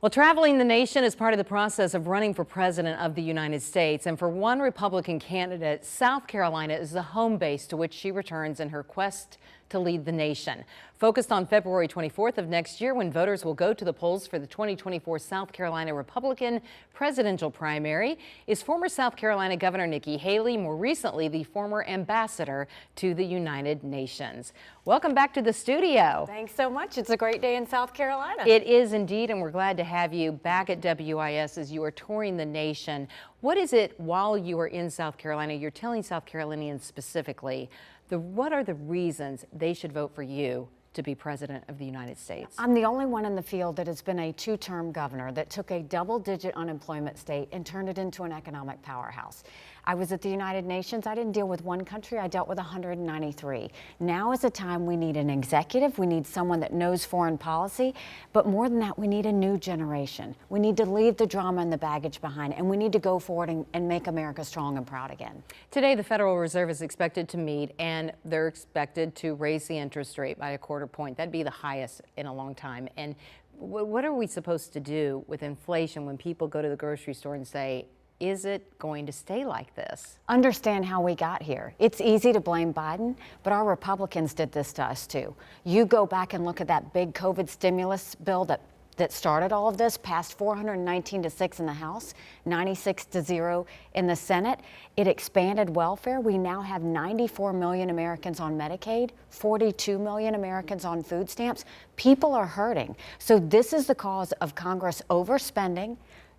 Well, traveling the nation is part of the process of running for president of the United States. And for one Republican candidate, South Carolina is the home base to which she returns in her quest to lead the nation. Focused on February 24th of next year, when voters will go to the polls for the 2024 South Carolina Republican presidential primary, is former South Carolina Governor Nikki Haley, more recently the former ambassador to the United Nations. Welcome back to the studio. Thanks so much. It's a great day in South Carolina. It is indeed, and we're glad to have you back at WIS as you are touring the nation. What is it while you are in South Carolina, you're telling South Carolinians specifically, what are the reasons they should vote for you to be president of the United States? I'm the only one in the field that has been a two-term governor that took a double-digit unemployment state and turned it into an economic powerhouse. I was at the United Nations. I didn't deal with one country. I dealt with 193. Now is a time we need an executive. We need someone that knows foreign policy. But more than that, we need a new generation. We need to leave the drama and the baggage behind, and we need to go forward and make America strong and proud again. Today, the Federal Reserve is expected to meet, and they're expected to raise the interest rate by a quarter point. That'd be the highest in a long time. And what are we supposed to do with inflation when people go to the grocery store and say, is it going to stay like this? Understand how we got here. It's easy to blame Biden, but our Republicans did this to us too. You go back and look at that big COVID stimulus bill that started all of this, passed 419-6 in the House, 96-0 in the Senate. It expanded welfare. We now have 94 million Americans on Medicaid, 42 million Americans on food stamps. People are hurting. So this is the cause of Congress overspending,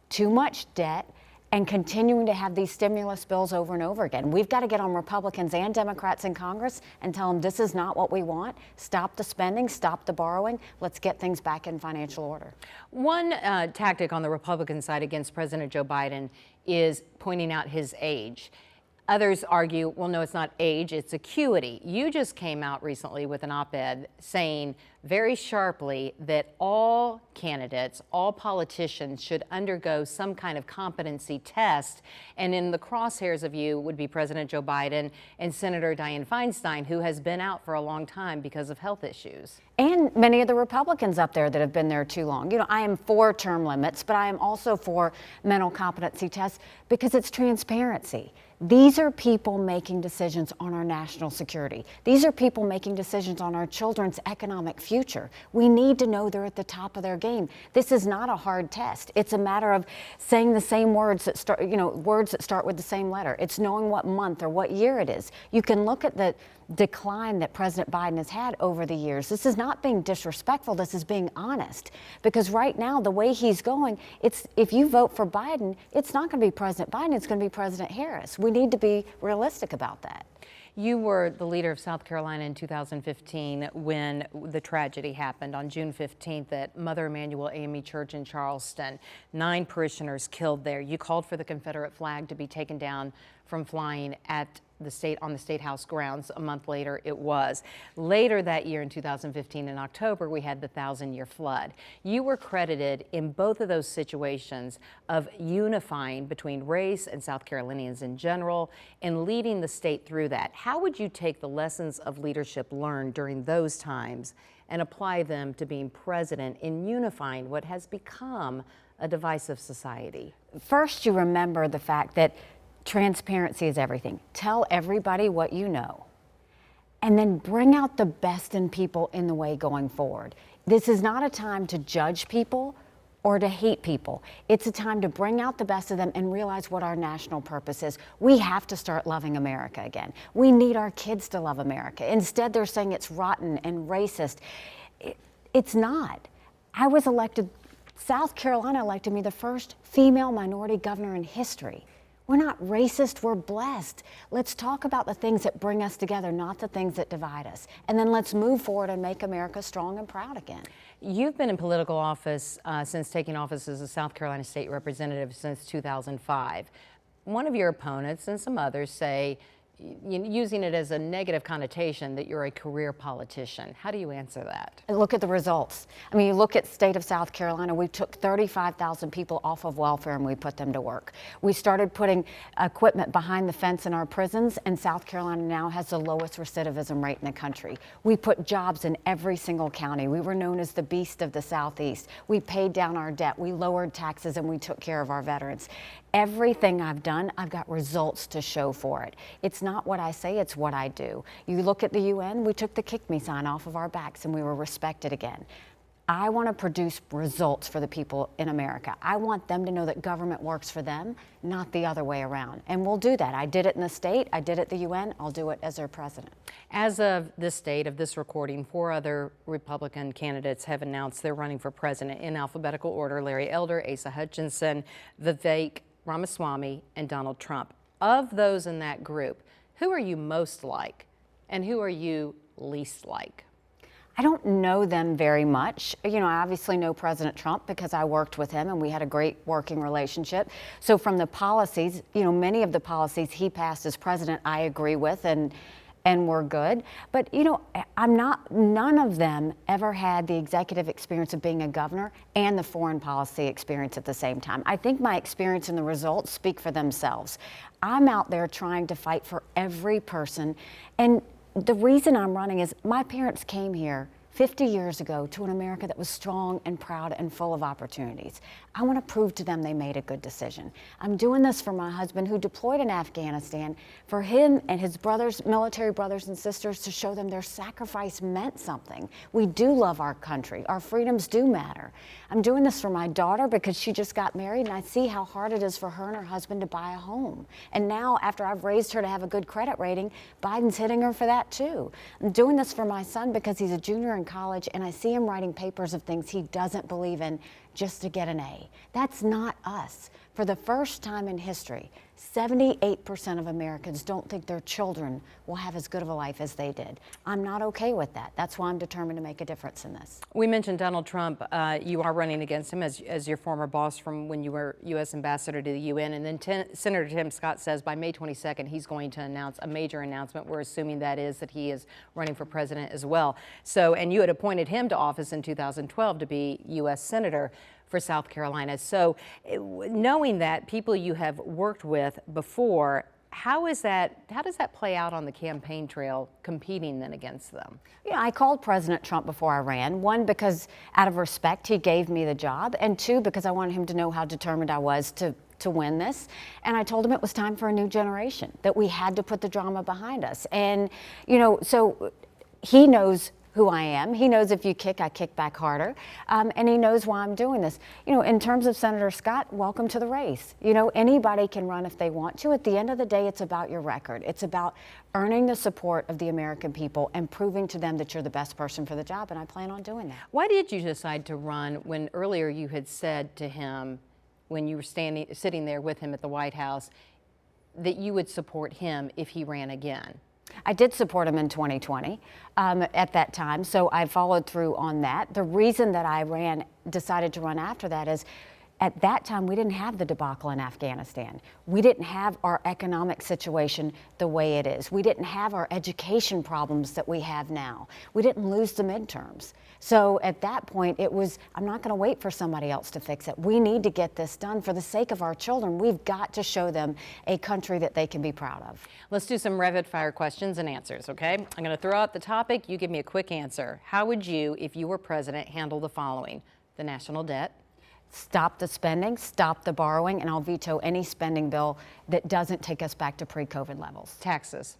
too much debt, and continuing to have these stimulus bills over and over again. We've got to get on Republicans and Democrats in Congress and tell them this is not what we want. Stop the spending, stop the borrowing. Let's get things back in financial order. One tactic on the Republican side against President Joe Biden is pointing out his age. Others argue, well, no, it's not age, it's acuity. You just came out recently with an op-ed saying very sharply that all candidates, all politicians should undergo some kind of competency test. And in the crosshairs of you would be President Joe Biden and Senator Dianne Feinstein, who has been out for a long time because of health issues. And many of the Republicans up there that have been there too long. You know, I am for term limits, but I am also for mental competency tests because it's transparency. These are people making decisions on our national security. These are people making decisions on our children's economic future. We need to know they're at the top of their game. This is not a hard test. It's a matter of saying the same words that start, words that start with the same letter. It's knowing what month or what year it is. You can look at the decline that President Biden has had over the years. This is not being disrespectful. This is being honest. Because right now, the way he's going, if you vote for Biden, it's not going to be President Biden, it's going to be President Harris. We need to be realistic about that. You were the leader of South Carolina in 2015 when the tragedy happened on June 15th at Mother Emanuel AME Church in Charleston. 9 parishioners killed there. You called for the Confederate flag to be taken down from flying on the State House grounds. A month later, it was. Later that year in 2015, in October, we had the 1,000-year flood. You were credited in both of those situations of unifying between race and South Carolinians in general and leading the state through that. How would you take the lessons of leadership learned during those times and apply them to being president in unifying what has become a divisive society? First, you remember the fact that transparency is everything. Tell everybody what you know, and then bring out the best in people in the way going forward. This is not a time to judge people or to hate people. It's a time to bring out the best of them and realize what our national purpose is. We have to start loving America again. We need our kids to love America. Instead, they're saying it's rotten and racist. It's not. I was elected, South Carolina elected me the first female minority governor in history. We're not racist, we're blessed. Let's talk about the things that bring us together, not the things that divide us. And then let's move forward and make America strong and proud again. You've been in political office since taking office as a South Carolina state representative since 2005. One of your opponents and some others say using it as a negative connotation that you're a career politician. How do you answer that? Look at the results. I mean, you look at state of South Carolina, we took 35,000 people off of welfare and we put them to work. We started putting equipment behind the fence in our prisons, and South Carolina now has the lowest recidivism rate in the country. We put jobs in every single county. We were known as the beast of the Southeast. We paid down our debt. We lowered taxes and we took care of our veterans. Everything I've done, I've got results to show for it. It's not what I say, it's what I do. You look at the UN, we took the kick me sign off of our backs and we were respected again. I want to produce results for the people in America. I want them to know that government works for them, not the other way around. And we'll do that. I did it in the state, I did it at the UN, I'll do it as their president. As of this date of this recording, 4 other Republican candidates have announced they're running for president in alphabetical order: Larry Elder, Asa Hutchinson, Vivek Ramaswamy, and Donald Trump. Of those in that group, who are you most like and who are you least like? I don't know them very much. You know, I obviously know President Trump because I worked with him and we had a great working relationship. So from the policies, you know, many of the policies he passed as president I agree with and we're good. But, you know, none of them ever had the executive experience of being a governor and the foreign policy experience at the same time. I think my experience and the results speak for themselves. I'm out there trying to fight for every person. And the reason I'm running is my parents came here 50 years ago to an America that was strong and proud and full of opportunities. I want to prove to them they made a good decision. I'm doing this for my husband who deployed in Afghanistan, for him and his brothers, military brothers and sisters, to show them their sacrifice meant something. We do love our country. Our freedoms do matter. I'm doing this for my daughter because she just got married and I see how hard it is for her and her husband to buy a home. And now, after I've raised her to have a good credit rating, Biden's hitting her for that too. I'm doing this for my son because he's a junior in college and I see him writing papers of things he doesn't believe in just to get an A. That's not us. For the first time in history, 78% of Americans don't think their children will have as good of a life as they did. I'm not okay with that. That's why I'm determined to make a difference in this. We mentioned Donald Trump. You are running against him as your former boss from when you were U.S. ambassador to the UN. And then Senator Tim Scott says by May 22nd, he's going to announce a major announcement. We're assuming that he is running for president as well. So, and you had appointed him to office in 2012 to be U.S. Senator for South Carolina. So knowing that, people you have worked with before, how does that play out on the campaign trail, competing then against them? Yeah, I called President Trump before I ran. 1, because out of respect, he gave me the job, and 2, because I wanted him to know how determined I was to win this. And I told him it was time for a new generation, that we had to put the drama behind us. And, you know, so he knows who I am. He knows if you kick, I kick back harder. And he knows why I'm doing this. You know, in terms of Senator Scott, welcome to the race. You know, anybody can run if they want to. At the end of the day, it's about your record. It's about earning the support of the American people and proving to them that you're the best person for the job, and I plan on doing that. Why did you decide to run when earlier you had said to him, when you were sitting there with him at the White House, that you would support him if he ran again? I did support him in 2020 at that time, so I followed through on that. The reason that I decided to run after that is, at that time, we didn't have the debacle in Afghanistan. We didn't have our economic situation the way it is. We didn't have our education problems that we have now. We didn't lose the midterms. So at that point, it was, I'm not going to wait for somebody else to fix it. We need to get this done for the sake of our children. We've got to show them a country that they can be proud of. Let's do some rapid fire questions and answers, okay? I'm going to throw out the topic. You give me a quick answer. How would you, if you were president, handle the following? The national debt. Stop the spending, stop the borrowing, and I'll veto any spending bill that doesn't take us back to pre-COVID levels. Taxes.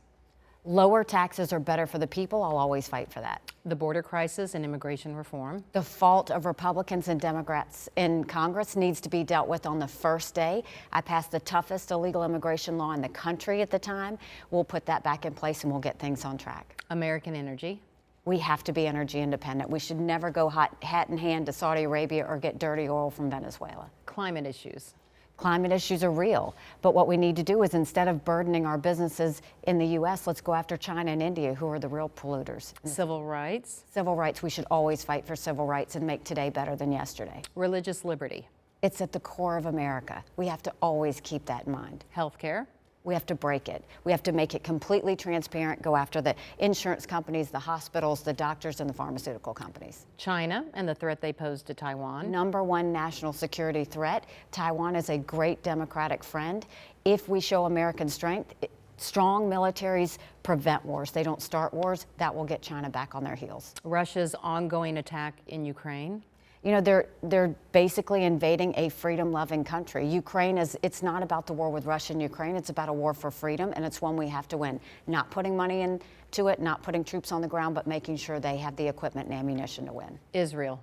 Lower taxes are better for the people. I'll always fight for that. The border crisis and immigration reform. The fault of Republicans and Democrats in Congress needs to be dealt with on the first day. I passed the toughest illegal immigration law in the country at the time. We'll put that back in place and we'll get things on track. American energy. We have to be energy independent. We should never go hat in hand to Saudi Arabia or get dirty oil from Venezuela. Climate issues. Climate issues are real, but what we need to do is, instead of burdening our businesses in the U.S., let's go after China and India, who are the real polluters. Civil rights. Civil rights, we should always fight for civil rights and make today better than yesterday. Religious liberty. It's at the core of America. We have to always keep that in mind. Healthcare. We have to break it. We have to make it completely transparent, go after the insurance companies, the hospitals, the doctors, and the pharmaceutical companies. China and the threat they pose to Taiwan. Number one national security threat. Taiwan is a great democratic friend. If we show American strength, strong militaries prevent wars. They don't start wars. That will get China back on their heels. Russia's ongoing attack in Ukraine. You know, they're basically invading a freedom-loving country. Ukraine it's not about the war with Russia and Ukraine. It's about a war for freedom, and it's one we have to win. Not putting money into it, not putting troops on the ground, but making sure they have the equipment and ammunition to win. Israel.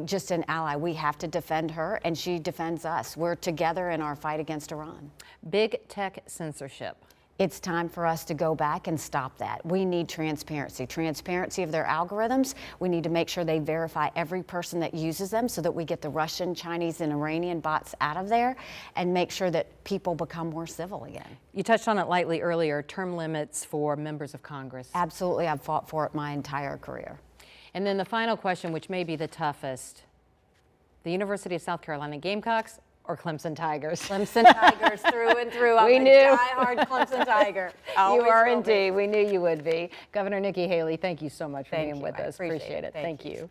Just an ally. We have to defend her, and she defends us. We're together in our fight against Iran. Big tech censorship. It's time for us to go back and stop that. We need transparency of their algorithms. We need to make sure they verify every person that uses them so that we get the Russian, Chinese, and Iranian bots out of there and make sure that people become more civil again. You touched on it lightly earlier, term limits for members of Congress. Absolutely. I've fought for it my entire career. And then the final question, which may be the toughest, the University of South Carolina Gamecocks or Clemson Tigers? Clemson Tigers through and through. I'm a diehard Clemson Tiger. You are indeed. We knew you would be. Governor Nikki Haley, thank you so much for being with us. Appreciate it. Thank you.